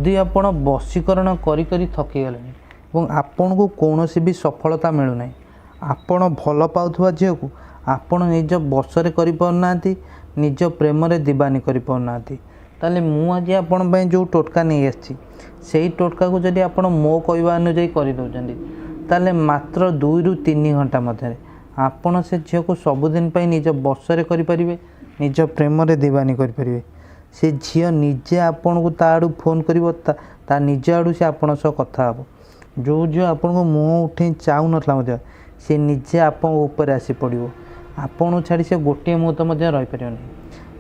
जदि आपण वशीकरण करी करी थकी गले और आपण को कौन भी सफलता मिलूना, आपण भल पाउथुवा झील को आपण निज बसरे कर पारना, निज प्रेम दीवानी कर पारना, ताले मु आज आपण जो टोटका नहीं आसी से टोटका को जदि आपण मो कहवा अनुजाई करदे ताले मात्र 2 ରୁ 3 घंटा मध्य आपण से झील को सबुदिन निज बसरे करें, निज प्रेम दीवानी करें। से झील निजे आपण को ता आड़ू फोन कर निज आड़ू से आपण सह कथा हे, जो झील आपण को मुँह उठे चाहू ना से निजे आपण ऊपर आसी पड़ो, आपण छाड़ी से गोटे मुहूर्त रही पार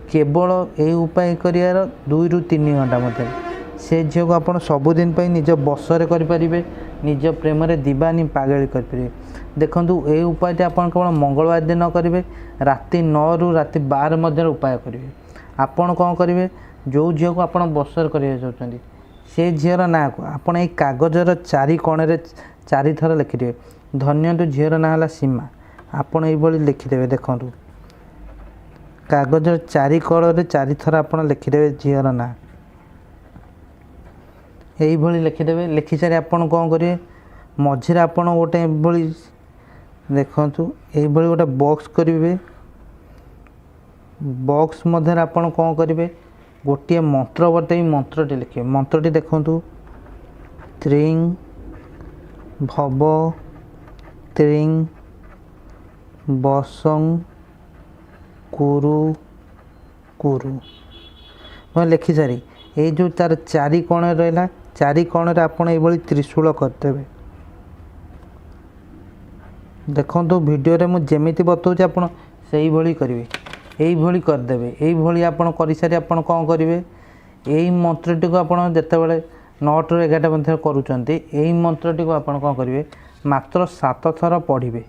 केवल ये उपाय करार 2 ରୁ 3 घंटा मध्य से झील को आप सबुदिन निज बसरे करें, निज प्रेम दीवानी पागली करें। देखूँ ये उपाय आप केवल मंगलवार दिन करेंगे, राति 9 ରୁ राति 12 मध्य उपाय करेंगे। आपण कौन करेंगे, जो झील को आप बसर करने चाहते से झीर ना को आपड़ ये कागजर 4 कोणे 4 थर लिखिदे। धन्य झीर ना है सीमा, आपड़ ये लिखिदे। देखूँ कागजर 4 कोणे 4 थर आप लिखिदे झीर ना, यही लिखिदे। लिखि सारी आपड़ कौन करेंगे, मझे आपड़ गोटे देखूँ ये गोटे बॉक्स करेंगे। बॉक्स मध्य आपड़ कौन करेंगे, गोटे मंत्र बटे मंत्रटी लिखे। मंत्रटी देखूँ त्रिंग भव त्रिंग बसं कुरु कुरु मैं लिखि सारी। ये जो तार 4 कोणे रहा 4 कोणे आपड़ ये त्रिशूल करदे। देखो वीडियो रे मुझे जमी बताऊँ आप करेंगे, यही करदे। यही आप कर सारी आप कौन करेंगे, यही मंत्रटी को आप जिते बड़े 9 ରୁ 11 मध्य करुँच यही मंत्रटी को आप कौन करेंगे, मात्र 7 थर पढ़े।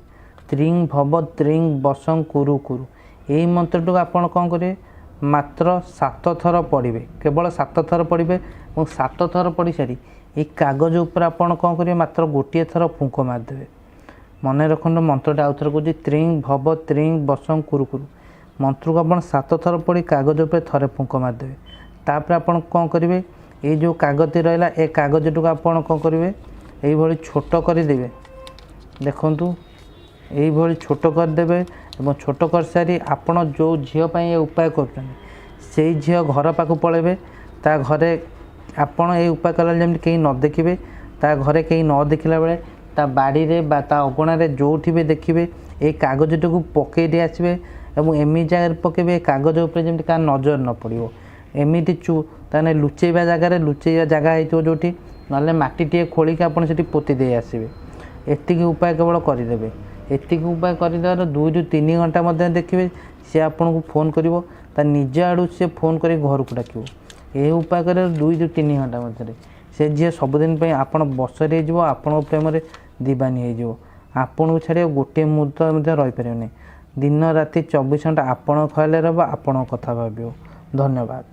त्रिंग भव त्रिंग बसं कुरु कुरु यही मंत्रटी को आप कौन करेंगे, मात्र 7 थर पढ़े, केवल 7 थर पढ़े। और 7 थर पढ़ी सारी ये कागज उपर आप कौन करेंगे, मात्र गोटे थर फुंक मारिदेवे। मन रखु मंत्रटा आउ थे कौन, त्रिंग भव त्रिंग बसं कुरु कुरु मंत्र को आप 7 थर पढ़ी कागज उपर थरे फुंक मारिदेवे। तापर आप कौन करेंगे, ये जो कागज रहा ए कागज को आप कौन करेंगे, यही छोट करदे। देखु यही छोट करदे। छोट कर सारी आपण जो झील ये उपाय कर झील घर पाक पलैबे, ता घरे आपण ये उपाय कला जमी कहीं न देखिए, ता घरे कहीं न देखला बेले ता बाड़ी रे बा ता अगणारे जोठी भी देखिए ये कागजटी को पकई दे आसबे और एमि जगह पकेबे कागज उपर जमी का नजर न पड़ो। एमती ताने लुचेबा जगार लुचेबा जगह हो जोटी ना मट्टी खोलिक आपड़ से पोती दे आसबे। एतिक उपाय केवल करदे। एतिक उपाय करदेवार 2 ରୁ 3 घंटा मध्य देखिए सी आपन को फोन करिवो, ता निज आड़ू से फोन कर घर को डाक। यह उपाय कर 2 ରୁ 3 घंटा मध्य से झील सबुदिन आप बसरे हो, आपण प्रेम दीवानी हो। आपन को छाड़ गोटे मुहूर्त रही पारे। दिन राति 24 घंटा आपण ख्याल रहा, आपण कथा भाव। धन्यवाद।